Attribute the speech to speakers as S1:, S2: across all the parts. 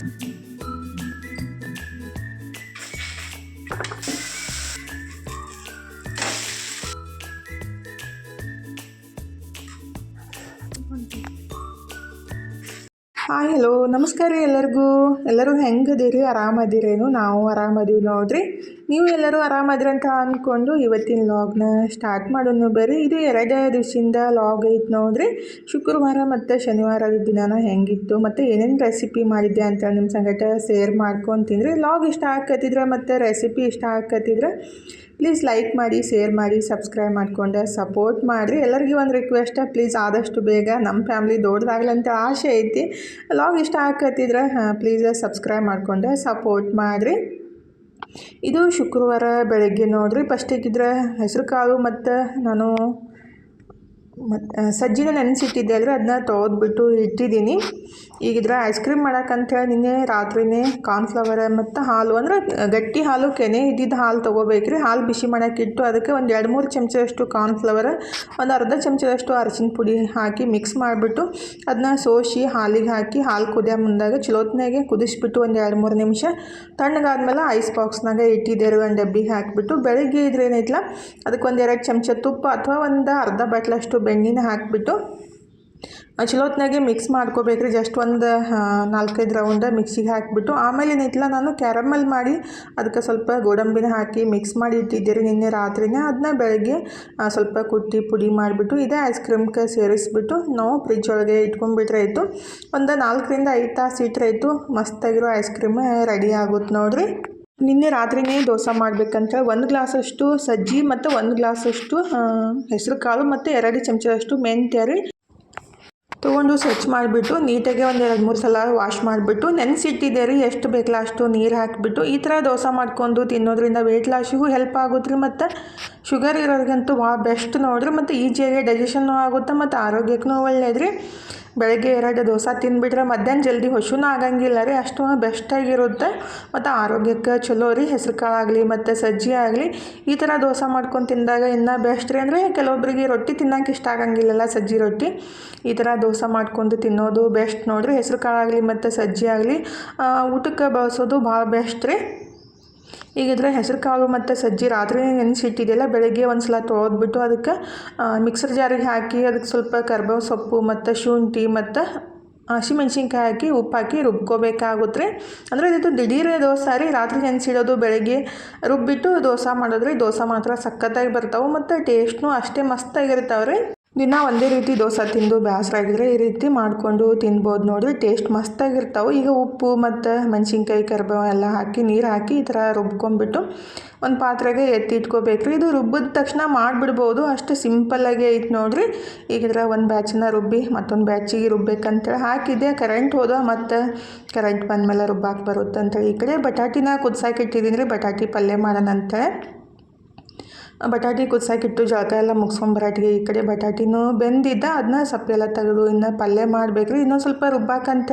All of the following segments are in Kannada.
S1: ಹಾಯ್ ಹಲೋ ನಮಸ್ಕಾರ ರೀ ಎಲ್ಲರೂ ಹೆಂಗದಿರಿ ಆರಾಮದಿರೇನು? ನಾವು ಆರಾಮದೀವಿ ನೋಡ್ರಿ. ನೀವು ಎಲ್ಲರೂ ಆರಾಮದಿರಿ ಅಂತ ಅಂದ್ಕೊಂಡು ಇವತ್ತಿನ ಲಾಗ್ನ ಸ್ಟಾರ್ಟ್ ಮಾಡೋಣ ಬರ್ರಿ. ಇದು 2 ದಿವಸದಿಂದ ಲಾಗ್ ಐತೆ ನೋಡ್ರಿ. ಶುಕ್ರವಾರ ಮತ್ತು ಶನಿವಾರದ ದಿನಾನ ಹೆಂಗಿತ್ತು ಮತ್ತು ಏನೇನು ರೆಸಿಪಿ ಮಾಡಿದ್ದೆ ಅಂತ ನಿಮ್ಮ ಸಂಗಟ ಶೇರ್ ಮಾಡ್ಕೊತೀನಿ ರೀ. ಲಾಗ್ ಇಷ್ಟ ಆಗತ್ತಿದ್ರೆ ಮತ್ತು ರೆಸಿಪಿ ಇಷ್ಟ ಆಗತ್ತಿದ್ರೆ ಪ್ಲೀಸ್ ಲೈಕ್ ಮಾಡಿ, ಶೇರ್ ಮಾಡಿ, ಸಬ್ಸ್ಕ್ರೈಬ್ ಮಾಡ್ಕೊಂಡು ಸಪೋರ್ಟ್ ಮಾಡಿರಿ. ಎಲ್ಲರಿಗೂ ಒಂದು ರಿಕ್ವೆಸ್ಟ್, ಪ್ಲೀಸ್ ಆದಷ್ಟು ಬೇಗ ನಮ್ಮ ಫ್ಯಾಮ್ಲಿ ದೊಡ್ಡದಾಗ್ಲಂತ ಆಸೆ ಐತಿ. ಲಾಗ್ ಇಷ್ಟ ಆಗತ್ತಿದ್ರೆ ಪ್ಲೀಸ್ ಸಬ್ಸ್ಕ್ರೈಬ್ ಮಾಡ್ಕೊಂಡು ಸಪೋರ್ಟ್ ಮಾಡಿರಿ. ಇದು ಶುಕ್ರವಾರ ಬೆಳಗ್ಗೆ ನೋಡಿರಿ. ಫಸ್ಟಿಗಿದ್ರೆ ಹೆಸರು ಕಾಳು ಮತ್ತು ನಾನು ಸಜ್ಜಿನ ನೆನೆಸಿಟ್ಟಿದ್ದೆ ಅಲ್ರಿ, ಅದನ್ನ ತೊಳೆದ್ಬಿಟ್ಟು ಇಟ್ಟಿದ್ದೀನಿ. ಈಗಿದ್ರೆ ಐಸ್ ಕ್ರೀಮ್ ಮಾಡೋಕ್ಕಂತೇಳಿ ನಿನ್ನೆ ರಾತ್ರಿನೇ ಕಾರ್ನ್ಫ್ಲವರ್ ಮತ್ತು ಹಾಲು, ಅಂದ್ರೆ ಗಟ್ಟಿ ಹಾಲು, ಕೆನೆ ಇದ್ದಿದ್ದು ಹಾಲು ತೊಗೋಬೇಕ್ರಿ. ಹಾಲು ಬಿಸಿ ಮಾಡೋಕ್ಕಿಟ್ಟು ಅದಕ್ಕೆ ಒಂದು 2-3 ಚಮಚದಷ್ಟು ಕಾರ್ನ್ಫ್ಲವರ್, ಒಂದು ಅರ್ಧ ಚಮಚದಷ್ಟು ಅರಿಶಿನ ಪುಡಿ ಹಾಕಿ ಮಿಕ್ಸ್ ಮಾಡಿಬಿಟ್ಟು ಅದನ್ನ ಸೋಸಿ ಹಾಲಿಗೆ ಹಾಕಿ ಹಾಲು ಕುದಿಯೋ ಮುಂದಾಗ ಚಲೋತ್ನಾಗೆ ಕುದಿಸ್ಬಿಟ್ಟು ಒಂದು 2-3 ನಿಮಿಷ ತಣ್ಣಗಾದ್ಮೇಲೆ ಐಸ್ ಬಾಕ್ಸ್ನಾಗ ಇಟ್ಟಿದ್ದೆ ಒಂದು ಡಬ್ಬಿಗೆ ಹಾಕಿಬಿಟ್ಟು, ಬೆಳಗ್ಗೆ ಇದ್ರೆ ಏನೈತಲ್ಲ ಅದಕ್ಕೆ ಒಂದು 2 ಚಮಚ ತುಪ್ಪ ಅಥವಾ ಒಂದು ಅರ್ಧ ಬಟ್ಲಷ್ಟು ಬೆಣ್ಣೆನ ಹಾಕಿಬಿಟ್ಟು ಚಲೋತ್ನಾಗೆ ಮಿಕ್ಸ್ ಮಾಡ್ಕೋಬೇಕ್ರಿ. ಜಸ್ಟ್ ಒಂದು 4-5 ರೌಂಡ ಮಿಕ್ಸಿಗೆ ಹಾಕಿಬಿಟ್ಟು ಆಮೇಲೆ ಏನೈತಿಲ್ಲ ನಾನು ಕ್ಯಾರಮಲ್ ಮಾಡಿ ಅದಕ್ಕೆ ಸ್ವಲ್ಪ ಗೋಡಂಬಿನ ಹಾಕಿ ಮಿಕ್ಸ್ ಮಾಡಿ ಇಟ್ಟಿದ್ದೀರಿ ನಿನ್ನೆ ರಾತ್ರಿನೇ. ಅದನ್ನ ಬೆಳಗ್ಗೆ ಸ್ವಲ್ಪ ಕುಟ್ಟಿ ಪುಡಿ ಮಾಡಿಬಿಟ್ಟು ಇದೇ ಐಸ್ ಕ್ರೀಮ್ಗೆ ಸೇರಿಸ್ಬಿಟ್ಟು ನಾವು ಫ್ರಿಜ್ ಒಳಗೆ ಇಟ್ಕೊಂಡ್ಬಿಟ್ರೆ ಆಯಿತು. ಒಂದು 4ರಿಂದ 5 ತಾಸು ಇಟ್ಟರೆ ಆಯಿತು, ಮಸ್ತಾಗಿರೋ ಐಸ್ ಕ್ರೀಮ್ ರೆಡಿ ಆಗುತ್ತೆ ನೋಡಿರಿ. ನಿನ್ನೆ ರಾತ್ರಿನೇ ದೋಸೆ ಮಾಡಬೇಕಂತ 1 ಗ್ಲಾಸಷ್ಟು ಸಜ್ಜಿ ಮತ್ತು 1 ಗ್ಲಾಸಷ್ಟು ಹೆಸರು ಕಾಳು ಮತ್ತು 2 ಚಮಚದಷ್ಟು ಮೆಂತ್ಯ ರೀ ತೊಗೊಂಡು ಸ್ವಚ್ಛ ಮಾಡಿಬಿಟ್ಟು ನೀಟಾಗಿ ಒಂದು 2-3 ಸಲ ವಾಶ್ ಮಾಡಿಬಿಟ್ಟು ನೆನೆಸಿಟ್ಟಿದ್ದೆ ರೀ. ಎಷ್ಟು ಬೇಕಲ್ಲ ಅಷ್ಟು ನೀರು ಹಾಕಿಬಿಟ್ಟು ಈ ಥರ ದೋಸೆ ಮಾಡ್ಕೊಂಡು ತಿನ್ನೋದ್ರಿಂದ ವೆಯ್ಟ್ ಲಾಸಿಗೂ ಹೆಲ್ಪ್ ಆಗುತ್ತೆ ರೀ, ಮತ್ತು ಶುಗರ್ ಇರೋರಿಗಂತೂ ಭಾಳ ಬೆಸ್ಟ್ ನೋಡಿರಿ. ಮತ್ತು ಈಜಿಯಾಗಿ ಡೈಜೆಷನ್ನು ಆಗುತ್ತೆ ಮತ್ತು ಆರೋಗ್ಯಕ್ಕೂ ಒಳ್ಳೇದು ರೀ. ಬೆಳಗ್ಗೆ 2 ದೋಸೆ ತಿಂದುಬಿಟ್ರೆ ಮಧ್ಯಾಹ್ನ ಜಲ್ದಿ ಹಸುನೂ ಆಗಂಗಿಲ್ಲ ರೀ, ಅಷ್ಟು ಬೆಸ್ಟಾಗಿರುತ್ತೆ ಮತ್ತು ಆರೋಗ್ಯಕ್ಕೆ ಚಲೋ ರೀ. ಹೆಸರು ಕಾಳಾಗಲಿ ಮತ್ತು ಸಜ್ಜಿ ಆಗಲಿ ಈ ಥರ ದೋಸೆ ಮಾಡ್ಕೊಂಡು ತಿಂದಾಗ ಇನ್ನೂ ಬೆಸ್ಟ್ ರೀ. ಅಂದರೆ ಕೆಲವೊಬ್ಬರಿಗೆ ರೊಟ್ಟಿ ತಿನ್ನೋಕೆ ಇಷ್ಟ ಆಗಂಗಿಲ್ಲಲ್ಲ, ಸಜ್ಜಿ ರೊಟ್ಟಿ, ಈ ಥರ ದೋಸೆ ಮಾಡ್ಕೊಂಡು ತಿನ್ನೋದು ಬೆಸ್ಟ್ ನೋಡಿರಿ. ಹೆಸರು ಕಾಳಾಗಲಿ ಮತ್ತು ಸಜ್ಜಿ ಆಗಲಿ ಊಟಕ್ಕೆ ಬಳಸೋದು ಭಾಳ ಬೆಸ್ಟ್ ರೀ. ಈಗಿದ್ರೆ ಹೆಸರು ಕಾಳು ಮತ್ತು ಸಜ್ಜಿ ರಾತ್ರಿ ನೆನೆಸಿಟ್ಟಿದೆಯಲ್ಲ, ಬೆಳಗ್ಗೆ ಒಂದು ಸಲ ತೊಳೆದ್ಬಿಟ್ಟು ಅದಕ್ಕೆ ಮಿಕ್ಸರ್ ಜಾರಿಗೆ ಹಾಕಿ ಅದಕ್ಕೆ ಸ್ವಲ್ಪ ಕರ್ಬೇವು ಸೊಪ್ಪು ಮತ್ತು ಶುಂಠಿ ಮತ್ತು ಹಸಿಮೆಣ್ಸಿನ್ಕಾಯಿ ಹಾಕಿ ಉಪ್ಪು ಹಾಕಿ ರುಬ್ಕೋಬೇಕಾಗುತ್ತೆ ರೀ. ಅಂದರೆ ಇದು ದಿಢೀರ್ ದೋಸೆ ರೀ, ರಾತ್ರಿ ನೆನೆಸಿಡೋದು ಬೆಳಗ್ಗೆ ರುಬ್ಬಿಟ್ಟು ದೋಸೆ ಮಾಡೋದ್ರಿ. ದೋಸೆ ಮಾತ್ರ ಸಖತ್ತಾಗಿ ಬರ್ತಾವೆ ಮತ್ತು ಟೇಸ್ಟ್ನೂ ಅಷ್ಟೇ ಮಸ್ತಾಗಿರ್ತಾವೆ ರೀ. ದಿನ ಒಂದೇ ರೀತಿ ದೋಸೆ ತಿಂದು ಬೇಸರ ಆಗಿದ್ರೆ ಈ ರೀತಿ ಮಾಡಿಕೊಂಡು ತಿನ್ಬೋದು ನೋಡಿರಿ, ಟೇಸ್ಟ್ ಮಸ್ತಾಗಿರ್ತಾವೆ. ಈಗ ಉಪ್ಪು ಮತ್ತು ಮೆಣಸಿನ್ಕಾಯಿ ಕರಿಬೇವು ಎಲ್ಲ ಹಾಕಿ ನೀರು ಹಾಕಿ ಈ ಥರ ರುಬ್ಕೊಂಡ್ಬಿಟ್ಟು ಒಂದು ಪಾತ್ರೆಗೆ ಎತ್ತಿ ಇಟ್ಕೋಬೇಕ್ರಿ. ಇದು ರುಬ್ಬಿದ ತಕ್ಷಣ ಮಾಡಿಬಿಡ್ಬೋದು, ಅಷ್ಟು ಸಿಂಪಲ್ಲಾಗಿ ಐತೆ ನೋಡಿರಿ. ಈಗಿದ್ರೆ ಒಂದು ಬ್ಯಾಚನ್ನ ರುಬ್ಬಿ ಮತ್ತೊಂದು ಬ್ಯಾಚಿಗೆ ರುಬ್ಬೇಕಂತೇಳಿ ಹಾಕಿದ್ದೆ. ಕರೆಂಟ್ ಹೋದ ಮತ್ತು ಕರೆಂಟ್ ಬಂದಮೇಲೆ ರುಬ್ಬಾಕಿ ಬರುತ್ತೆ ಅಂತೇಳಿ ಈ ಕಡೆ ಬಟಾಟಿನ ಕುದ್ಸಾಕಿ ಇಟ್ಟಿದ್ದೀನಿ ರೀ. ಬಟಾಟಿ ಪಲ್ಯ ಮಾಡೋಣ ಅಂತೇಳಿ ಬಟಾಟಿ ಕುದ್ಸಾಕಿಟ್ಟು ಜಳಕ ಎಲ್ಲ ಮುಗಿಸ್ಕೊಂಬರಾಟಿಗೆ ಈ ಕಡೆ ಬಟಾಟಿನೂ ಬೆಂದಿದ್ದ, ಅದನ್ನ ಸಪ್ಪೆಲ್ಲ ತೆಗೆದು ಇನ್ನು ಪಲ್ಯ ಮಾಡಬೇಕ್ರಿ. ಇನ್ನೊಂದು ಸ್ವಲ್ಪ ರುಬ್ಬಾಕಂತ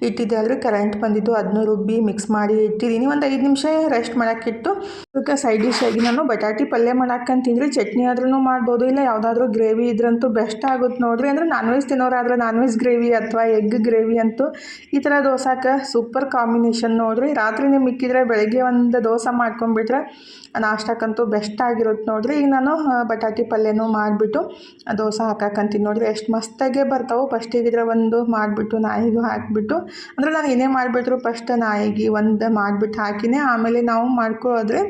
S1: ಇಟ್ಟಿದ್ದೆ ಅಲ್ರಿ, ಕರೆಂಟ್ ಬಂದಿದ್ದು ಅದನ್ನು ರುಬ್ಬಿ ಮಿಕ್ಸ್ ಮಾಡಿ ಇಟ್ಟಿದ್ದೀನಿ. ಒಂದು 5 ನಿಮಿಷ ರೆಸ್ಟ್ ಮಾಡೋಕ್ಕಿಟ್ಟು ಅದಕ್ಕೆ ಸೈಡ್ ಡಿಶ್ ಆಗಿ ನಾನು ಬಟಾಟಿ ಪಲ್ಯ ಮಾಡಾಕಂತಿದ್ರಿ. ಚಟ್ನಿ ಆದ್ರೂ ಮಾಡ್ಬೋದು, ಇಲ್ಲ ಯಾವುದಾದ್ರೂ ಗ್ರೇವಿ ಇದ್ರಂತೂ ಬೆಸ್ಟ್ ಆಗುತ್ತೆ ನೋಡಿರಿ. ಅಂದರೆ ನಾನ್-ವೆಜ್ ತಿನ್ನೋರಾದ್ರೆ ನಾನ್-ವೆಜ್ ಗ್ರೇವಿ ಅಥವಾ ಎಗ್ ಗ್ರೇವಿ ಅಂತೂ ಈ ಥರ ದೋಸೆಗೆ ಸೂಪರ್ ಕಾಂಬಿನೇಷನ್ ನೋಡಿರಿ. ರಾತ್ರಿನೇ ಮಿಕ್ಕಿದ್ರೆ ಬೆಳಗ್ಗೆ ಒಂದು ದೋಸೆ ಮಾಡ್ಕೊಂಡ್ಬಿಟ್ರೆ ನಾಷ್ಟಕ್ಕಂತೂ ಬೆಸ್ಟ್ ಆಗಿರುತ್ತೆ ನೋಡಿರಿ. ಈಗ ನಾನು ಬಟಾಟಿ ಪಲ್ಯನೂ ಮಾಡಿಬಿಟ್ಟು ದೋಸೆ ಹಾಕಾಕಂತೀನಿ ನೋಡಿರಿ. ಎಷ್ಟು ಮಸ್ತಾಗೆ ಬರ್ತಾವೆ. ಫಸ್ಟಿಗಿದ್ರೆ ಒಂದು ಮಾಡಿಬಿಟ್ಟು ನಾಯಿಗೂ ಹಾಕಿಬಿಟ್ಟು, ಅಂದರೆ ನಾನು ಏನೇ ಮಾಡಿಬಿಟ್ರು ಫಸ್ಟ್ ನಾಯಿಗೆ ಒಂದು ಮಾಡಿಬಿಟ್ಟು ಹಾಕಿನೇ ಆಮೇಲೆ ನಾವು ಮಾಡ್ಕೊಳ್ಳೋದ್ರೆ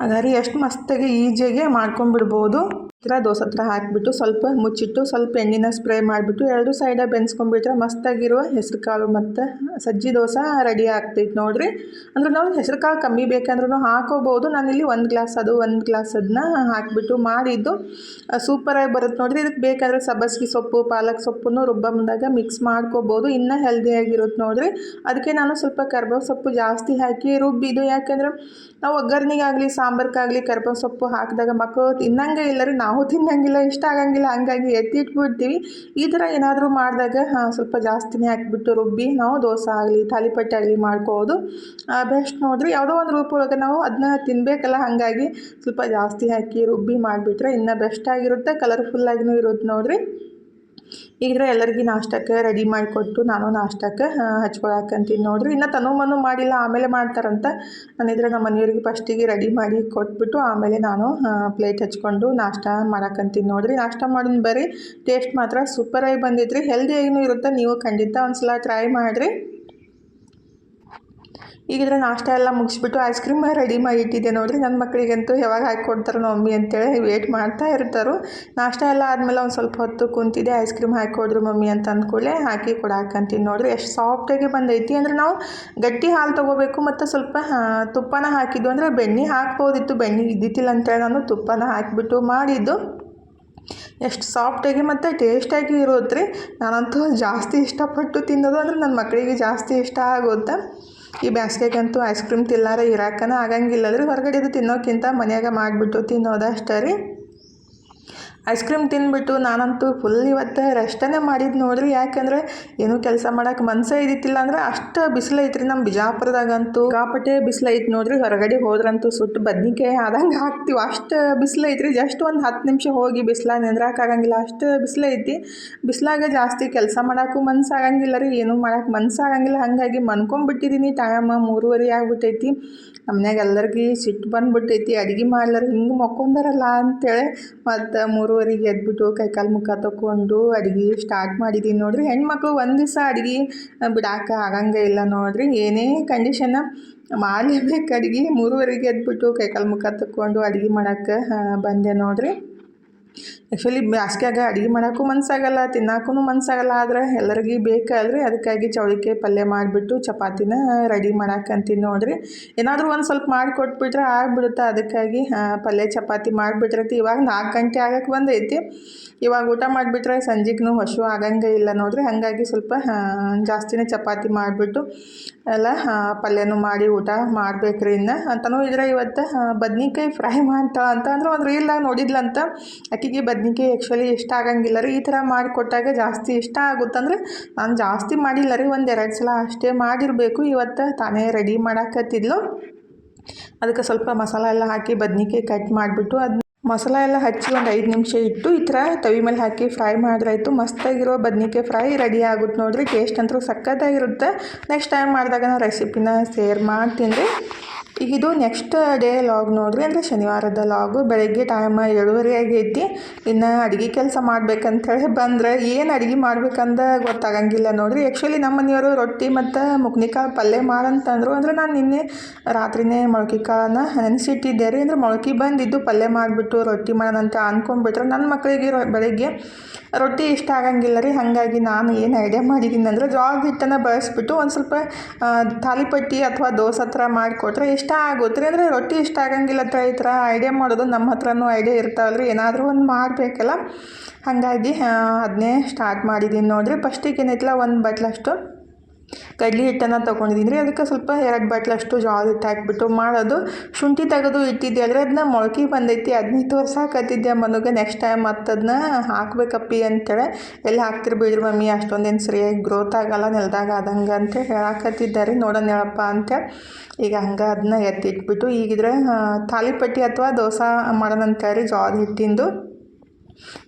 S1: ಅದಾರಿ ಎಷ್ಟು ಮಸ್ತಾಗಿ ಈಜಿಯಾಗಿ ಮಾಡ್ಕೊಂಡ್ಬಿಡ್ಬೋದು. ಈ ಥರ ದೋಸೆ ಹತ್ರ ಹಾಕಿಬಿಟ್ಟು ಸ್ವಲ್ಪ ಮುಚ್ಚಿಟ್ಟು ಸ್ವಲ್ಪ ಎಣ್ಣೆನ ಸ್ಪ್ರೇ ಮಾಡಿಬಿಟ್ಟು 2 ಸೈಡ ಬೆನ್ಸ್ಕೊಂಡ್ಬಿಟ್ರೆ ಮಸ್ತಾಗಿರುವ ಹೆಸರು ಕಾಳು ಮತ್ತು ಸಜ್ಜಿ ದೋಸೆ ರೆಡಿ ಆಗ್ತೈತೆ ನೋಡಿರಿ. ಅಂದ್ರೆ ನಾವು ಹೆಸರು ಕಾಳು ಕಮ್ಮಿ ಬೇಕಂದ್ರೂ ಹಾಕೋಬೋದು. ನಾನಿಲ್ಲಿ 1 ಗ್ಲಾಸ್ ಅದನ್ನ ಹಾಕಿಬಿಟ್ಟು ಮಾಡಿದ್ದು ಸೂಪರಾಗಿ ಬರುತ್ತೆ ನೋಡಿರಿ. ಇದಕ್ಕೆ ಬೇಕಾದರೆ ಸಬ್ಬಸಿಗೆ ಸೊಪ್ಪು ಪಾಲಕ್ ಸೊಪ್ಪನ್ನು ರುಬ್ಬ ಮುಂದಾಗ ಮಿಕ್ಸ್ ಮಾಡ್ಕೋಬೋದು, ಇನ್ನೂ ಹೆಲ್ದಿಯಾಗಿರುತ್ತೆ ನೋಡಿರಿ. ಅದಕ್ಕೆ ನಾನು ಸ್ವಲ್ಪ ಕರ್ಬೇವು ಸೊಪ್ಪು ಜಾಸ್ತಿ ಹಾಕಿ ರುಬ್ಬಿದ್ದು. ಯಾಕೆಂದ್ರೆ ನಾವು ಒಗ್ಗರಣೆಗಾಗಲಿ ಸಾಂಬಾರ್ಗಾಗಲಿ ಕರ್ಬೇವು ಸೊಪ್ಪು ಹಾಕಿದಾಗ ಮಕ್ಕಳು ತಿನ್ನಂಗೆ ಇಲ್ಲ ರೀ, ನಾವು ತಿನ್ನಂಗಿಲ್ಲ, ಇಷ್ಟ ಆಗಂಗಿಲ್ಲ, ಹಂಗಾಗಿ ಎತ್ತಿಟ್ಬಿಡ್ತೀವಿ. ಈ ಥರ ಏನಾದರೂ ಮಾಡಿದಾಗ ಸ್ವಲ್ಪ ಜಾಸ್ತಿನೇ ಹಾಕಿಬಿಟ್ಟು ರುಬ್ಬಿ ನಾವು ದೋಸೆ ಆಗಲಿ ತಾಲಿಪಟ್ಟೆ ಆಗಲಿ ಮಾಡ್ಕೋಬೋದು ಬೆಸ್ಟ್ ನೋಡಿರಿ. ಯಾವುದೋ ಒಂದು ರೂಪೊಳಗೆ ನಾವು ಅದನ್ನ ತಿನ್ನಬೇಕಲ್ಲ, ಹಾಗಾಗಿ ಸ್ವಲ್ಪ ಜಾಸ್ತಿ ಹಾಕಿ ರುಬ್ಬಿ ಮಾಡಿಬಿಟ್ರೆ ಇನ್ನೂ ಬೆಸ್ಟ್ ಆಗಿರುತ್ತೆ, ಕಲರ್ಫುಲ್ಲಾಗಿನೂ ಇರುತ್ತೆ ನೋಡಿರಿ. ಈಗಿದ್ರೆ ಎಲ್ಲರಿಗೂ ನಾಷ್ಟಕ್ಕೆ ರೆಡಿ ಮಾಡಿಕೊಟ್ಟು ನಾನು ನಾಷ್ಟಕ್ಕೆ ಹಚ್ಕೊಳಕಂತೀನಿ ನೋಡ್ರಿ. ಇನ್ನು ತನು ಮನು ಮಾಡಿಲ್ಲ, ಆಮೇಲೆ ಮಾಡ್ತಾರಂತ. ನಾನಿದ್ರೆ ನಮ್ಮ ಮನೆಯವ್ರಿಗೆ ಫಸ್ಟಿಗೆ ರೆಡಿ ಮಾಡಿ ಕೊಟ್ಬಿಟ್ಟು ಆಮೇಲೆ ನಾನು ಪ್ಲೇಟ್ ಹಚ್ಕೊಂಡು ನಾಷ್ಟ ಮಾಡಕ್ಕಂತೀನಿ ನೋಡ್ರಿ. ನಾಷ್ಟ ಮಾಡೋದು ಬರೀ ಟೇಸ್ಟ್ ಮಾತ್ರ ಸೂಪರಾಗಿ ಬಂದಿದ್ರಿ, ಹೆಲ್ದಿಯಾಗಿನೂ ಇರುತ್ತೆ. ನೀವು ಖಂಡಿತ ಒಂದ್ಸಲ ಟ್ರೈ ಮಾಡಿರಿ. ಈಗಿದ್ರೆ ನಾಷ್ಟ ಎಲ್ಲ ಮುಗಿಸ್ಬಿಟ್ಟು ಐಸ್ ಕ್ರೀಮ್ ರೆಡಿ ಮಾಡಿ ಇಟ್ಟಿದ್ದೆ ನೋಡ್ರಿ. ನನ್ನ ಮಕ್ಕಳಿಗಂತೂ ಯಾವಾಗ ಹಾಕಿ ಕೊಡ್ತಾರೆ ಮಮ್ಮಿ ಅಂತೇಳಿ ವೇಟ್ ಮಾಡ್ತಾ ಇರ್ತಾರೆ. ನಾಷ್ಟ ಎಲ್ಲ ಆದಮೇಲೆ ಒಂದು ಸ್ವಲ್ಪ ಹೊತ್ತು ಕುಂತಿದ್ದೆ. ಐಸ್ ಕ್ರೀಮ್ ಹಾಕಿ ಕೊಡ್ರು ಮಮ್ಮಿ ಅಂತ ಅಂದ್ಕೊಳ್ಳೆ ಹಾಕಿ ಕೊಡಾಕಂತೀನಿ ನೋಡ್ರಿ. ಎಷ್ಟು ಸಾಫ್ಟಾಗಿ ಬಂದೈತಿ ಅಂದರೆ ನಾವು ಗಟ್ಟಿ ಹಾಲು ತೊಗೋಬೇಕು ಮತ್ತು ಸ್ವಲ್ಪ ತುಪ್ಪನ ಹಾಕಿದ್ದು ಅಂದರೆ ಬೆಣ್ಣೆ ಹಾಕ್ಬೋದಿತ್ತು, ಬೆಣ್ಣೆ ಇದ್ದಿತ್ತಿಲ್ಲ ಅಂತೇಳಿ ನಾನು ತುಪ್ಪನ ಹಾಕಿಬಿಟ್ಟು ಮಾಡಿದ್ದು. ಎಷ್ಟು ಸಾಫ್ಟಾಗಿ ಮತ್ತು ಟೇಸ್ಟಾಗಿ ಇರುತ್ತೆ ರೀ. ನಾನಂತೂ ಜಾಸ್ತಿ ಇಷ್ಟಪಟ್ಟು ತಿನ್ನೋದು ಅಂದರೆ ನನ್ನ ಮಕ್ಕಳಿಗೆ ಜಾಸ್ತಿ ಇಷ್ಟ ಆಗುತ್ತೆ. ಈ ಬ್ಯಾಸ್ಗೆಗಂತೂ ಐಸ್ ಕ್ರೀಮ್ ತಿನ್ನಾರೆ ಇರೋಕ್ಕನ ಆಗಂಗಿಲ್ಲ ರೀ. ಹೊರಗಡೆದು ತಿನ್ನೋಕ್ಕಿಂತ ಮನ್ಯಾಗ ಮಾಡಿಬಿಟ್ಟು ತಿನ್ನೋದಷ್ಟೇ ರೀ. ಐಸ್ ಕ್ರೀಮ್ ತಿಂದ್ಬಿಟ್ಟು ನಾನಂತೂ ಫುಲ್ ಇವತ್ತು ರೆಸ್ಟನ್ನೇ ಮಾಡಿದ್ದು ನೋಡ್ರಿ. ಯಾಕಂದರೆ ಏನೂ ಕೆಲಸ ಮಾಡೋಕೆ ಮನಸ್ಸೇ ಇದ್ದಿತ್ತಿಲ್ಲ. ಅಂದರೆ ಅಷ್ಟು ಬಿಸಿಲು ಐತ್ರಿ ನಮ್ಮ ಬಿಜಾಪುರದಾಗಂತೂ. ಕಾಪಟೆ ಬಿಸಿಲು ಐತೆ ನೋಡ್ರಿ. ಹೊರಗಡೆ ಹೋದ್ರಂತೂ ಸುಟ್ಟು ಬದ್ನಿಕಾಯಿ ಆದಂಗೆ ಹಾಕ್ತೀವಿ, ಅಷ್ಟು ಬಿಸಿಲು ಐತ್ರಿ. ಜಸ್ಟ್ ಒಂದು 10 ನಿಮಿಷ ಹೋಗಿ ಬಿಸಿಲಾಗ ನಿಂದ್ರಾಕಾಗಂಗಿಲ್ಲ, ಅಷ್ಟು ಬಿಸಿಲು ಐತಿ. ಬಿಸಿಲಾಗ ಜಾಸ್ತಿ ಕೆಲಸ ಮಾಡೋಕ್ಕೂ ಮನಸ್ಸಾಗಂಗಿಲ್ಲ ರೀ, ಏನೂ ಮಾಡೋಕೆ ಮನಸ್ಸಾಗಂಗಿಲ್ಲ. ಹಾಗಾಗಿ ಮನ್ಕೊಂಬಿಟ್ಟಿದ್ದೀನಿ. ಟೈಮ್ 3:30 ಆಗ್ಬಿಟ್ಟೈತಿ. ನಮ್ಮನ್ಯಾಗ ಎಲ್ಲರಿಗೂ ಸಿಟ್ಟು ಬಂದುಬಿಟ್ಟೈತಿ, ಅಡುಗೆ ಮಾಡ್ಲಾರ ಹಿಂಗೆ ಮಕ್ಕೊಂಡಾರಲ್ಲ ಅಂತೇಳಿ. ಮತ್ತು 3:30 ಎದ್ಬಿಟ್ಟು ಕೈಕಾಲು ಮುಖ ತೊಗೊಂಡು ಅಡುಗೆ ಸ್ಟಾರ್ಟ್ ಮಾಡಿದ್ದೀನಿ ನೋಡ್ರಿ. ಹೆಣ್ಮಕ್ಳು ಒಂದು ದಿವಸ ಅಡುಗೆ ಬಿಡಾಕ ಆಗಂಗೆ ಇಲ್ಲ ನೋಡ್ರಿ. ಏನೇ ಕಂಡೀಷನ್ನ ಮಾಡಲೇಬೇಕು ಅಡುಗೆ. 3:30 ಎದ್ಬಿಟ್ಟು ಕೈಕಾಲು ಮುಖ ತೊಗೊಂಡು ಅಡುಗೆ ಮಾಡೋಕ್ಕೆ ಬಂದೆ ನೋಡ್ರಿ. ಆ್ಯಕ್ಚುಲಿ ಬ್ಯಾಸ್ಗ್ಯಾಗ ಅಡುಗೆ ಮಾಡೋಕ್ಕೂ ಮನಸ್ಸಾಗಲ್ಲ, ತಿನ್ನೋಕ್ಕೂ ಮನಸ್ಸಾಗಲ್ಲ. ಆದರೆ ಎಲ್ಲರಿಗೂ ಬೇಕಲ್ರಿ, ಅದಕ್ಕಾಗಿ ಚೌಳಿಕಾಯಿ ಪಲ್ಯ ಮಾಡಿಬಿಟ್ಟು ಚಪಾತಿನ ರೆಡಿ ಮಾಡಾಕಂತೀನಿ ನೋಡ್ರಿ. ಏನಾದರೂ ಒಂದು ಸ್ವಲ್ಪ ಮಾಡಿಕೊಟ್ಬಿಟ್ರೆ ಆಗಿಬಿಡುತ್ತೆ. ಅದಕ್ಕಾಗಿ ಪಲ್ಯ ಚಪಾತಿ ಮಾಡಿಬಿಟ್ರೈತಿ. ಇವಾಗ 4 ಗಂಟೆ ಆಗಕ್ಕೆ ಬಂದೈತಿ. ಇವಾಗ ಊಟ ಮಾಡಿಬಿಟ್ರೆ ಸಂಜೆಗೂ ಹಸು ಆಗಂಗೆ ಇಲ್ಲ ನೋಡ್ರಿ. ಹಾಗಾಗಿ ಸ್ವಲ್ಪ ಜಾಸ್ತಿನೇ ಚಪಾತಿ ಮಾಡಿಬಿಟ್ಟು ಎಲ್ಲ ಪಲ್ಯನೂ ಮಾಡಿ ಊಟ ಮಾಡ್ಬೇಕ್ರಿ. ಇನ್ನು ಅಂತನೂ ಇದ್ರೆ ಇವತ್ತು ಬದ್ನಿಕಾಯಿ ಫ್ರೈ ಮಾಡ್ತಾಳೆ ಅಂತ ಅಂದ್ರೆ ಒಂದು ರೀಲ್ದಾಗ ನೋಡಿದ್ಲಂತ. ಆಕೆಗೆ ಬದ್ನಿಕಾಯಿ ಆ್ಯಕ್ಚುಲಿ ಇಷ್ಟ ಆಗಂಗಿಲ್ಲ ರೀ. ಈ ಥರ ಮಾಡಿಕೊಟ್ಟಾಗ ಜಾಸ್ತಿ ಇಷ್ಟ ಆಗುತ್ತಂದ್ರೆ ನಾನು ಜಾಸ್ತಿ ಮಾಡಿಲ್ಲ ರೀ, 1-2 ಸಲ ಅಷ್ಟೇ ಮಾಡಿರಬೇಕು. ಇವತ್ತು ತಾನೇ ರೆಡಿ ಮಾಡಾಕತ್ತಿದ್ಲು. ಅದಕ್ಕೆ ಸ್ವಲ್ಪ ಮಸಾಲ ಎಲ್ಲ ಹಾಕಿ ಬದ್ನಿಕಾಯಿ ಕಟ್ ಮಾಡಿಬಿಟ್ಟು ಅದನ್ನ ಮಸಾಲ ಎಲ್ಲ ಹಚ್ಚಿ ಒಂದು 5 ನಿಮಿಷ ಇಟ್ಟು ಈ ಥರ ತವಿ ಮೇಲೆ ಹಾಕಿ ಫ್ರೈ ಮಾಡಿದ್ರಾಯ್ತು. ಮಸ್ತಾಗಿರೋ ಬದ್ನಿಕಾಯಿ ಫ್ರೈ ರೆಡಿ ಆಗುತ್ತೆ ನೋಡ್ರಿ. ಟೇಸ್ಟ್ ಅಂತೂ ಸಖತ್ತಾಗಿರುತ್ತೆ. ನೆಕ್ಸ್ಟ್ ಟೈಮ್ ಮಾಡಿದಾಗ ನಾನು ರೆಸಿಪಿನ ಶೇರ್ ಮಾಡ್ತೀನಿ ರೀ. ಈಗ ಇದು ನೆಕ್ಸ್ಟ್ ಡೇ ಲಾಗ್ ನೋಡ್ರಿ, ಅಂದರೆ ಶನಿವಾರದ ಲಾಗು. ಬೆಳಗ್ಗೆ ಟೈಮ್ 7:30 ಆಗೈತಿ. ಇನ್ನು ಅಡುಗೆ ಕೆಲಸ ಮಾಡ್ಬೇಕಂತೇಳಿ ಬಂದರೆ ಏನು ಅಡುಗೆ ಮಾಡ್ಬೇಕಂದ ಗೊತ್ತಾಗಂಗಿಲ್ಲ ನೋಡ್ರಿ. ಆ್ಯಕ್ಚುಲಿ ನಮ್ಮ ಮನೆಯವರು ರೊಟ್ಟಿ ಮತ್ತು ಮುಕ್ನಿಕಾಳು ಪಲ್ಯ ಮಾಡಂತಂದರು. ಅಂದರೆ ನಾನು ನಿನ್ನೆ ರಾತ್ರಿನೇ ಮೊಳಕೆ ಕಾಳನ್ನ ನೆನೆಸಿಟ್ಟಿದ್ದೆ ರೀ. ಅಂದರೆ ಮೊಳಕೆ ಬಂದಿದ್ದು ಪಲ್ಯ ಮಾಡಿಬಿಟ್ಟು ರೊಟ್ಟಿ ಮಾಡೋಣಂತ ಅಂದ್ಕೊಂಡ್ಬಿಟ್ರೆ ನನ್ನ ಮಕ್ಕಳಿಗೆ ಬೆಳಗ್ಗೆ ರೊಟ್ಟಿ ಇಷ್ಟ ಆಗಂಗಿಲ್ಲ ರೀ. ಹಾಗಾಗಿ ನಾನು ಏನು ಐಡಿಯಾ ಮಾಡಿದ್ದೀನಿ ಅಂದರೆ ಜೋಳದ ಹಿಟ್ಟನ್ನು ಬಳಸ್ಬಿಟ್ಟು ಒಂದು ಸ್ವಲ್ಪ ತಾಲಿಪಟ್ಟಿ ಅಥವಾ ದೋಸೆ ಥರ ಮಾಡಿಕೊಟ್ರೆ ಇಷ್ಟ ಆಗುತ್ತೆ ರೀ. ಅಂದರೆ ರೊಟ್ಟಿ ಇಷ್ಟ ಆಗಂಗಿಲ್ಲ ಅಂತ ಈ ಥರ ಐಡಿಯಾ ಮಾಡೋದು. ನಮ್ಮ ಹತ್ರನೂ ಐಡಿಯಾ ಇರ್ತಾವಲ್ಲ ರೀ, ಏನಾದರೂ ಒಂದು ಮಾಡಬೇಕಲ್ಲ. ಹಾಗಾಗಿ ಅದನ್ನೇ ಸ್ಟಾರ್ಟ್ ಮಾಡಿದ್ದೀನಿ ನೋಡಿರಿ. ಫಸ್ಟಿಗೆ ಏನೈತಿಲ್ಲ 1 ಬಟ್ಲಷ್ಟು ಕಡ್ಲೆ ಹಿಟ್ಟನ್ನು ತೊಗೊಂಡಿದ್ದೀನಿ ರೀ. ಅದಕ್ಕೆ ಸ್ವಲ್ಪ 2 ಬಟ್ಲಷ್ಟು ಜೋಳದ ಹಿಟ್ಟು ಹಾಕಿಬಿಟ್ಟು ಮಾಡೋದು. ಶುಂಠಿ ತೆಗೆದು ಇಟ್ಟಿದ್ದೆ ಆದರೆ ಅದನ್ನ ಮೊಳಕೆ ಬಂದೈತಿ, ಅದನ್ನೇ ತೋರ್ಸಾಕತ್ತಿದ್ದೆ ಮನಗೆ. ನೆಕ್ಸ್ಟ್ ಟೈಮ್ ಮತ್ತು ಅದನ್ನ ಹಾಕ್ಬೇಕಪ್ಪಿ ಅಂತೇಳಿ. ಎಲ್ಲಿ ಹಾಕ್ತಿರ್ ಬಿಡ್ರಿ ಮಮ್ಮಿ, ಅಷ್ಟೊಂದೇನು ಸರಿಯಾಗಿ ಗ್ರೋತ್ ಆಗಲ್ಲ ನೆಲದಾಗ ಆದಂಗೆ ಅಂತ ಹೇಳಾಕತ್ತಿದ್ದಾರೆ. ನೋಡೋಣ ಹೇಳಪ್ಪ ಅಂತೇಳಿ ಈಗ ಹಂಗೆ ಅದನ್ನ ಎತ್ತಿಟ್ಬಿಟ್ಟು ಈಗಿದ್ರೆ ತಾಲಿಪಟ್ಟಿ ಅಥವಾ ದೋಸೆ ಮಾಡೋಣಂತೇಳಿ ಜೋಳದ ಹಿಟ್ಟಿಂದು.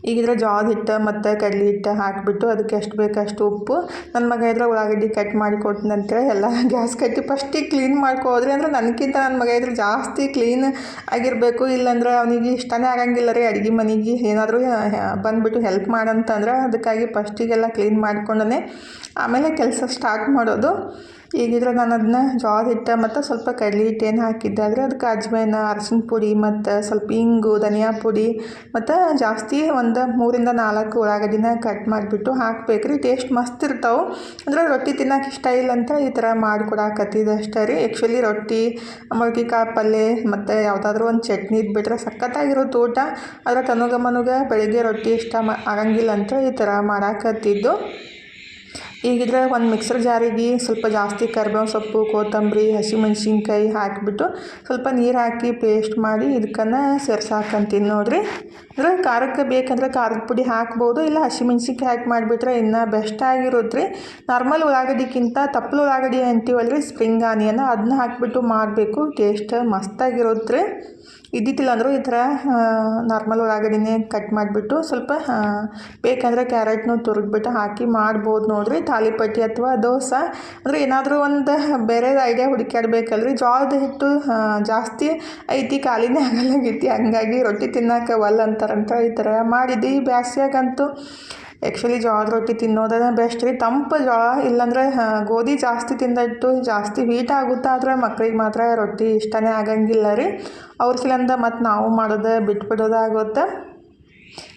S1: ಈಗಿದ್ರೆ ಜೋಳದ ಹಿಟ್ಟು ಮತ್ತು ಕಡ್ಲೆ ಹಿಟ್ಟು ಹಾಕಿಬಿಟ್ಟು ಅದಕ್ಕೆ ಎಷ್ಟು ಬೇಕಷ್ಟು ಉಪ್ಪು. ನನ್ನ ಮಗ ಇದ್ರೆ ಉಳ್ಳಾಗಡ್ಡಿ ಕಟ್ ಮಾಡಿ ಕೊಟ್ಟನಂತೇಳಿ ಎಲ್ಲ ಗ್ಯಾಸ್ ಕಟ್ಟಿ ಫಸ್ಟಿಗೆ ಕ್ಲೀನ್ ಮಾಡ್ಕೋದ್ರಿ. ಅಂದರೆ ನನಗಿಂತ ನನ್ನ ಮಗ ಇದ್ರೆ ಜಾಸ್ತಿ ಕ್ಲೀನ್ ಆಗಿರಬೇಕು, ಇಲ್ಲಾಂದ್ರೆ ಅವನಿಗೆ ಇಷ್ಟನೇ ಆಗಂಗಿಲ್ಲ ರೀ. ಅಡುಗೆ ಮನೆಗೆ ಏನಾದರೂ ಬಂದುಬಿಟ್ಟು ಹೆಲ್ಪ್ ಮಾಡಂತಂದ್ರೆ ಅದಕ್ಕಾಗಿ ಫಸ್ಟಿಗೆಲ್ಲ ಕ್ಲೀನ್ ಮಾಡ್ಕೊಂಡೇ ಆಮೇಲೆ ಕೆಲಸ ಸ್ಟಾರ್ಟ್ ಮಾಡೋದು. ಈಗಿದ್ರೆ ನಾನು ಅದನ್ನ ಜೋಳದ ಹಿಟ್ಟು ಮತ್ತು ಸ್ವಲ್ಪ ಕಡ್ಲೆ ಹಿಟ್ಟು ಏನು ಹಾಕಿದ್ದೆ ಆದರೆ ಅದಕ್ಕೆ ಅಜ್ವಾಯಿನ, ಅರಶಿನ ಪುಡಿ ಮತ್ತು ಸ್ವಲ್ಪ ಇಂಗು, ಧನಿಯಾ ಪುಡಿ ಮತ್ತು ಜಾಸ್ತಿ ಒಂದು 3-4 ಉಳ್ಳಾಗಡ್ಡಿನ ಕಟ್ ಮಾಡಿಬಿಟ್ಟು ಹಾಕ್ಬೇಕ್ರಿ. ಟೇಸ್ಟ್ ಮಸ್ತ್ ಇರ್ತಾವೆ. ಅಂದರೆ ರೊಟ್ಟಿ ತಿನ್ನೋಕೆ ಇಷ್ಟ ಇಲ್ಲ ಅಂತ ಈ ಥರ ಮಾಡಿಕೊಡಾಕತ್ತಿದ್ದು ಅಷ್ಟೇ ರೀ. ಆ್ಯಕ್ಚುಲಿ ರೊಟ್ಟಿ, ಮೊಳಕೆ ಕಾಳು ಪಲ್ಯ ಮತ್ತು ಯಾವುದಾದ್ರೂ ಒಂದು ಚಟ್ನಿ ಇದ್ಬಿಟ್ರೆ ಸಖತ್ತಾಗಿರುತ್ತೆ ಊಟ. ಆದರೆ ತನುಗ ಬೆಳಗ್ಗೆ ರೊಟ್ಟಿ ಇಷ್ಟ ಆಗಂಗಿಲ್ಲ ಅಂತ ಈ ಥರ ಮಾಡಾಕತ್ತಿದ್ದು. ಈಗಿದ್ರೆ ಒಂದು ಮಿಕ್ಸರ್ ಜಾರಿಗೆ ಸ್ವಲ್ಪ ಜಾಸ್ತಿ ಕರಿಬೇವು ಸೊಪ್ಪು, ಕೊತ್ತಂಬರಿ, ಹಸಿಮೆಣ್ಸಿನ್ಕಾಯಿ ಹಾಕಿಬಿಟ್ಟು ಸ್ವಲ್ಪ ನೀರು ಹಾಕಿ ಪೇಸ್ಟ್ ಮಾಡಿ ಇದಕ್ಕನ್ನು ಸೇರ್ಸಾಕಂತೀನಿ ನೋಡಿರಿ. ಅಂದರೆ ಖಾರಕ್ಕೆ ಬೇಕಂದ್ರೆ ಖಾರದ ಪುಡಿ ಹಾಕ್ಬೋದು, ಇಲ್ಲ ಹಸಿಮೆಣ್ಸಿನ್ಕಾಯಿ ಹಾಕಿ ಮಾಡಿಬಿಟ್ರೆ ಇನ್ನೂ ಬೆಸ್ಟ್ ಆಗಿರುತ್ತೆ ರೀ. ನಾರ್ಮಲ್ ಉಳ್ಳಾಗಡ್ಡಿಗಿಂತ ತಪ್ಪಲು ಉಳ್ಳಾಗಡ್ಡಿ ಅಂತೀವಲ್ಲ ರೀ, ಸ್ಪ್ರಿಂಗ್ ಆನಿಯನ್, ಅದನ್ನ ಹಾಕಿಬಿಟ್ಟು ಮಾಡಬೇಕು. ಟೇಸ್ಟ್ ಮಸ್ತಾಗಿರುತ್ತೆ ರೀ. ಇದ್ದಿತ್ತಿಲ್ಲ ಅಂದರೂ ಈ ಥರ ನಾರ್ಮಲ್ ಉಳ್ಳಾಗಡ್ಡಿನೇ ಕಟ್ ಮಾಡಿಬಿಟ್ಟು ಸ್ವಲ್ಪ ಬೇಕಂದರೆ ಕ್ಯಾರೆಟ್ನು ತುರಿದ್ಬಿಟ್ಟು ಹಾಕಿ ಮಾಡ್ಬೋದು ನೋಡಿರಿ ತಾಲಿಪಟ್ಟಿ ಅಥವಾ ದೋಸೆ. ಅಂದರೆ ಏನಾದರೂ ಒಂದು ಬೇರೆ ಐಡಿಯಾ ಹುಡುಕ್ಯಾಡ್ಬೇಕಲ್ರಿ. ಜೋಳದ ಹಿಟ್ಟು ಜಾಸ್ತಿ ಐತಿ, ಖಾಲಿನೇ ಆಗಲ್ಲಾಗೈತಿ, ಹಂಗಾಗಿ ರೊಟ್ಟಿ ತಿನ್ನೋಕೆ ಒಲ್ಲ ಅಂತಾರಂತ ಈ ಥರ ಮಾಡಿದ್ದು. ಈ ಬ್ಯಾಸ್ಗ್ಯಾಗಂತೂ ಆ್ಯಕ್ಚುಲಿ ಜೋಳದ ರೊಟ್ಟಿ ತಿನ್ನೋದನ್ನ ಬೆಸ್ಟ್ ರೀ. ತಂಪು ಜೋಳ ಇಲ್ಲಾಂದರೆ ಗೋಧಿ ಜಾಸ್ತಿ ತಿಂದಿಟ್ಟು ಜಾಸ್ತಿ ಹೀಟ್ ಆಗುತ್ತೆ, ಆದರೆ ಮಕ್ಳಿಗೆ ಮಾತ್ರ ರೊಟ್ಟಿ ಇಷ್ಟನೇ ಆಗಂಗಿಲ್ಲ ರೀ. ಅವ್ರ ಸಲಿಂದ ಮತ್ತು ನಾವು ಮಾಡೋದು ಬಿಟ್ಬಿಡೋದಾಗುತ್ತೆ.